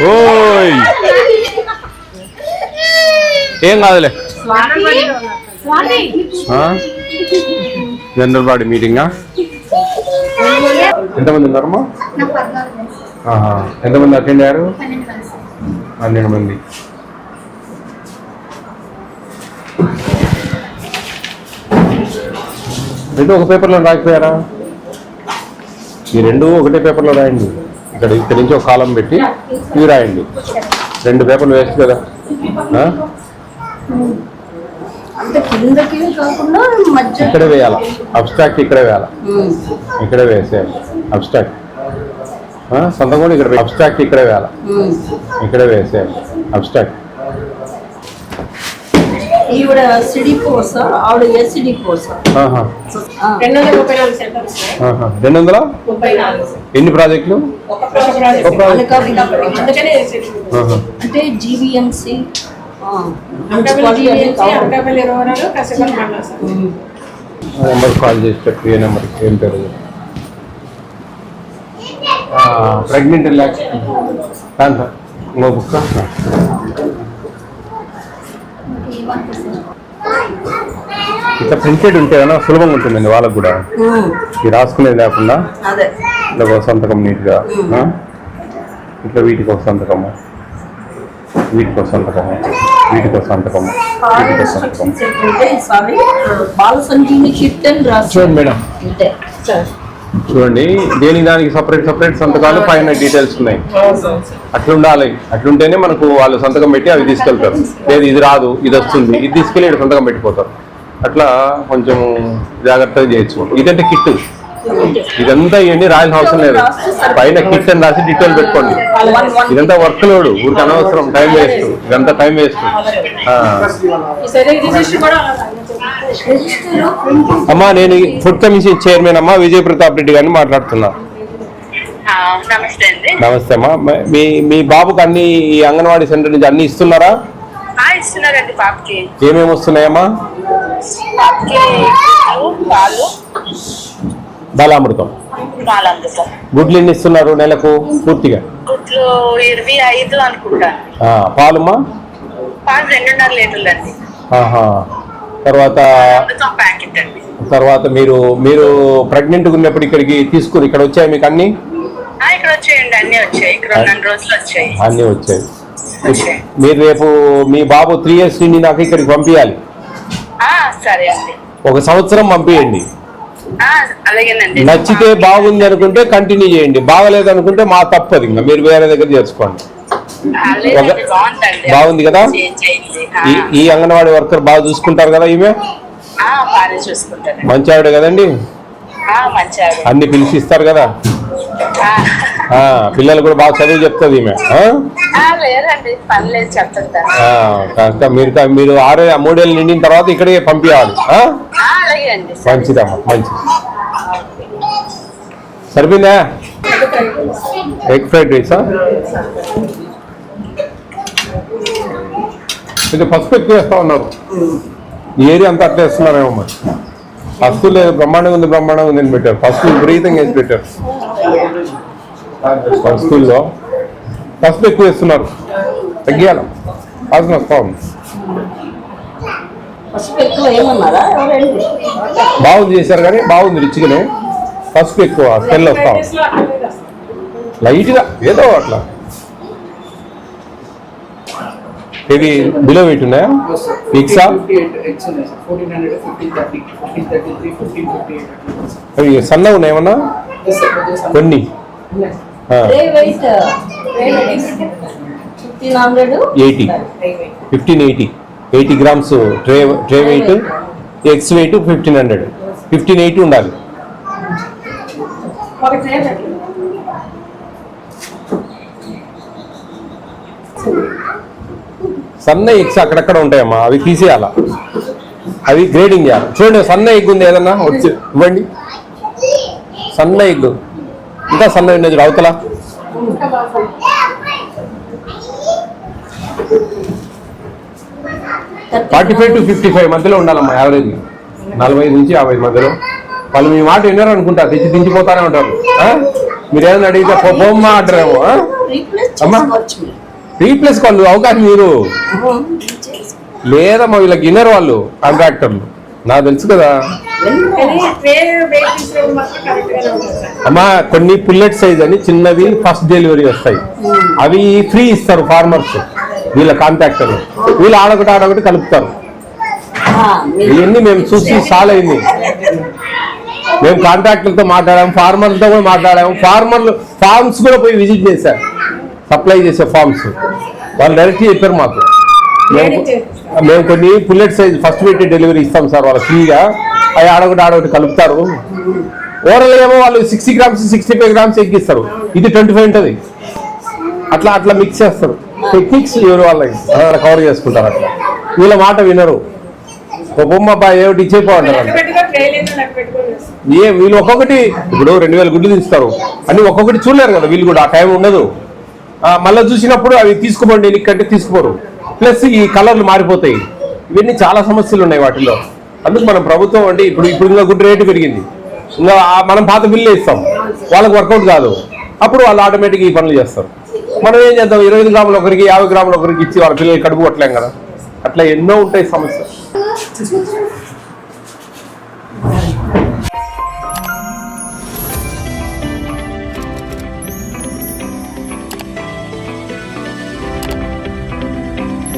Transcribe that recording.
ఓయ్ ఏం కాదులే. జనరల్ బాడీ మీటింగా? ఎంతమంది ఉన్నారమ్మా? ఎంతమంది అటెండ్ అయ్యారు? 12 మంది. రెండు ఒక పేపర్లో రాకపోయారా? ఈ రెండు ఒకటే పేపర్లో రాయండి. ఇక్కడ నుంచి ఒక కాలం పెట్టి ఇవి రాయండి. 2 పేపర్లు వేస్ట్ కదా. ఇక్కడే వేయాల అబ్స్ట్రాక్ట్, ఇక్కడే వేయాల, ఇక్కడే వేసేయాలి అబ్స్ట్రాక్ట్. సొంతం కూడా ఇక్కడ అబ్స్ట్రాక్ట్ ఇక్కడే వేయాల, ఇక్కడే వేసేయాలి అబ్స్ట్రాక్ట్. 200 ఎన్ని ప్రాజెక్టులు? అంటే జీవీఎంసీ నెంబర్ కాల్ చేసి చెప్పి ఏ నెంబర్ ఏం పేరు? ప్రెగ్నెంట్ ఇంకో బుక్ ఇట్లా ప్రింటెడ్ ఉంటే సులభంగా ఉంటుందండి వాళ్ళకు కూడా. ఇది రాసుకునేది లేకుండా ఇట్లా ఒక సంతకం నీట్గా, ఇట్లా వీటికి ఒక సంతకము, వీటికి ఒక సంతకము, వీటికి ఒక సంతకము, వీటికి ఒక సంతకము. చూడండి మేడం, చూడండి దేనికి దానికి సపరేట్ సపరేట్ సంతకాలు, పైన డీటెయిల్స్ ఉన్నాయి. అట్లుండాలి. అట్లుంటేనే మనకు వాళ్ళు సంతకం పెట్టి అవి తీసుకెళ్తారు. లేదు ఇది రాదు, ఇది వస్తుంది, ఇది తీసుకెళ్ళి సంతకం పెట్టిపోతారు. అట్లా కొంచెం జాగ్రత్తగా చేయొచ్చు. ఇదంటే కిట్, ఇదంతా ఇవన్నీ రాయాల్సిన అవసరం లేదు. పైన కిట్ అని రాసి డీటెయిల్ పెట్టుకోండి. ఇదంతా వర్క్ లోడు, ఊరికి అనవసరం, టైం వేస్ట్. ఇదంతా టైం వేస్ట్. అమ్మా నేను ఫుడ్ కమిషన్ చైర్మన్ అమ్మా విజయ ప్రతాప్ రెడ్డి గారిని మాట్లాడుతున్నా. నమస్తే అమ్మా. మీ బాబుకి అన్ని ఈ అంగన్వాడీ సెంటర్ నుంచి అన్ని ఇస్తున్నారా? ఏమేమి వస్తున్నాయమ్మా? బాలామృతం, గుడ్లు ఎన్ని ఇస్తున్నారు నెలకు పూర్తిగా? పాలుమ్మా? తర్వాత మీరు ప్రెగ్నెంట్ ఉన్నప్పుడు ఇక్కడికి తీసుకుని ఇక్కడ వచ్చాయి మీకు అన్ని? అన్ని వచ్చాయి. మీరు రేపు మీ బాబు 3 years నుండి నాకు ఇక్కడికి పంపించాలి. 1 సంవత్సరం పంపించండి. నచ్చితే బాగుంది అనుకుంటే కంటిన్యూ చేయండి, బాగలేదు అనుకుంటే మా తప్పదు, ఇంకా మీరు వేరే దగ్గర చేసుకోండి. బాగుంది కదా? ఈ అంగన్వాడీ వర్కర్ బాగా చూసుకుంటారు కదా? ఈమె మంచి ఆవిడ కదండి, అన్ని పిలిచి ఇస్తారు కదా. పిల్లలు కూడా బాగా చదువు చెప్తుంది ఈమె. మీరు 3 ఏళ్ళు నిండిన తర్వాత ఇక్కడే పంపించాలి. మంచిదమ్మా, మంచిది. సరిపోయిందా? ఎగ్ ఫ్రైడ్ రైసా? కొంచెం పసుపు ఎక్కువ వేస్తా ఉన్నారు. ఈ ఏరియా అంతా అట్లా వేస్తున్నారేమో మరి. పసుపు లేదు, బ్రహ్మాండంగా ఉంది అని పెట్టారు. పసుపు విపరీతంగా వేసి పెట్టారు. స్కూల్లో పసుపు ఎక్కువ వేస్తున్నారు, తగ్గియాలి. వాసన వస్తా ఉంది. బాగుంది చేశారు కానీ బాగుంది, రిచ్గానే. పసుపు ఎక్కువ స్మెల్ వస్తా ఉంది లైట్గా, ఏదో అట్లా. ఇది బిలో వెయిట్ ఉన్నాయా? ఎగ్సా? అవి సన్నగా ఉన్నాయి ఏమన్నా? కొన్ని 1580 grams tray weight. Eggs weight 1500, 1580 ఉండాలి. సన్న ఎగ్స్ అక్కడక్కడ ఉంటాయమ్మా, అవి తీసేయాలా, అవి గ్రేడింగ్ చేయాలి. చూడండి సన్న ఎగ్ ఉంది, ఏదన్నా వచ్చి ఇవ్వండి. సన్న ఎగ్ ఇంకా సన్న ఉండేది అవతల. $45 to $55 మధ్యలో ఉండాలమ్మా యావరేజ్. 45 నుంచి 50 మధ్యలో. వాళ్ళు మీ మాట విన్నారు అనుకుంటా, తెచ్చి దించిపోతానే ఉంటారు. మీరు ఏమైనా అడిగితే బొమ్మ అంటారేమో. రీప్లేస్ అమ్మా? చేసుకోవచ్చు మీరు. రీప్లేస్ వాళ్ళు అవకాశం మీరు చేసుకో. లేదమ్మా, వీళ్ళకి ఇన్నర్ వాళ్ళు కాంట్రాక్టర్లు నాకు తెలుసు కదా అమ్మా. కొన్ని పుల్లెట్ సైజ్ అని చిన్నవి ఫస్ట్ డెలివరీ వస్తాయి, అవి ఫ్రీ ఇస్తారు ఫార్మర్స్, వీళ్ళ కాంట్రాక్టర్లు. వీళ్ళు ఆడొకటి కలుపుతారు. మీరు ఇవన్నీ మేము చూసి చాలా అయింది. మేము కాంట్రాక్టర్లతో మాట్లాడాము, ఫార్మర్లతో కూడా మాట్లాడాము. ఫార్మ్స్ కూడా పోయి విజిట్ చేశారు, సప్లై చేసే ఫార్మ్స్. వాళ్ళు డైరెక్ట్ చెప్పారు మాకు, మేము కొన్ని పుల్లెట్ సైజ్ ఫస్ట్ పెట్టి డెలివరీ ఇస్తాం సార్ వాళ్ళు ఫ్రీగా, అవి ఆడొకటి కలుపుతారు. ఓవరాల్ ఏమో వాళ్ళు 60 గ్రామ్స్ 65 గ్రామ్స్ ఎక్కిస్తారు, ఇది 25 ఉంటుంది. అట్లా మిక్స్ చేస్తారు. టెక్నిక్స్ ఎవరు వాళ్ళకి కవర్ చేసుకుంటారు. అట్లా వీళ్ళ మాట వినరు. ఒక బొమ్మ ఏమిటి ఇచ్చేపోంటారు. వీళ్ళు ఒక్కొక్కటి ఇప్పుడు 2000 గుడ్లు తీస్తారు అని ఒక్కొక్కటి చూడలేరు కదా వీళ్ళు కూడా, ఆ టైం ఉండదు. మళ్ళీ చూసినప్పుడు అవి తీసుకోండి ఎన్నికంటే తీసుకోరు. ప్లస్ ఈ కలర్లు మారిపోతాయి. ఇవన్నీ చాలా సమస్యలు ఉన్నాయి వాటిలో. అందుకు మనం ప్రభుత్వం అంటే ఇప్పుడు ఇంకా గుడ్డు రేటు పెరిగింది, ఇంకా మనం పాత బిల్లు ఇస్తాం, వాళ్ళకి వర్కౌట్ కాదు. అప్పుడు వాళ్ళు ఆటోమేటిక్గా ఈ పనులు చేస్తారు. మనం ఏం చేద్దాం, 25 గ్రాములు ఒకరికి 50 గ్రాములు ఒకరికి ఇచ్చి వాళ్ళ పిల్లలు కడుపు కొట్టలేం కదా. అట్లా ఎన్నో ఉంటాయి సమస్యలు.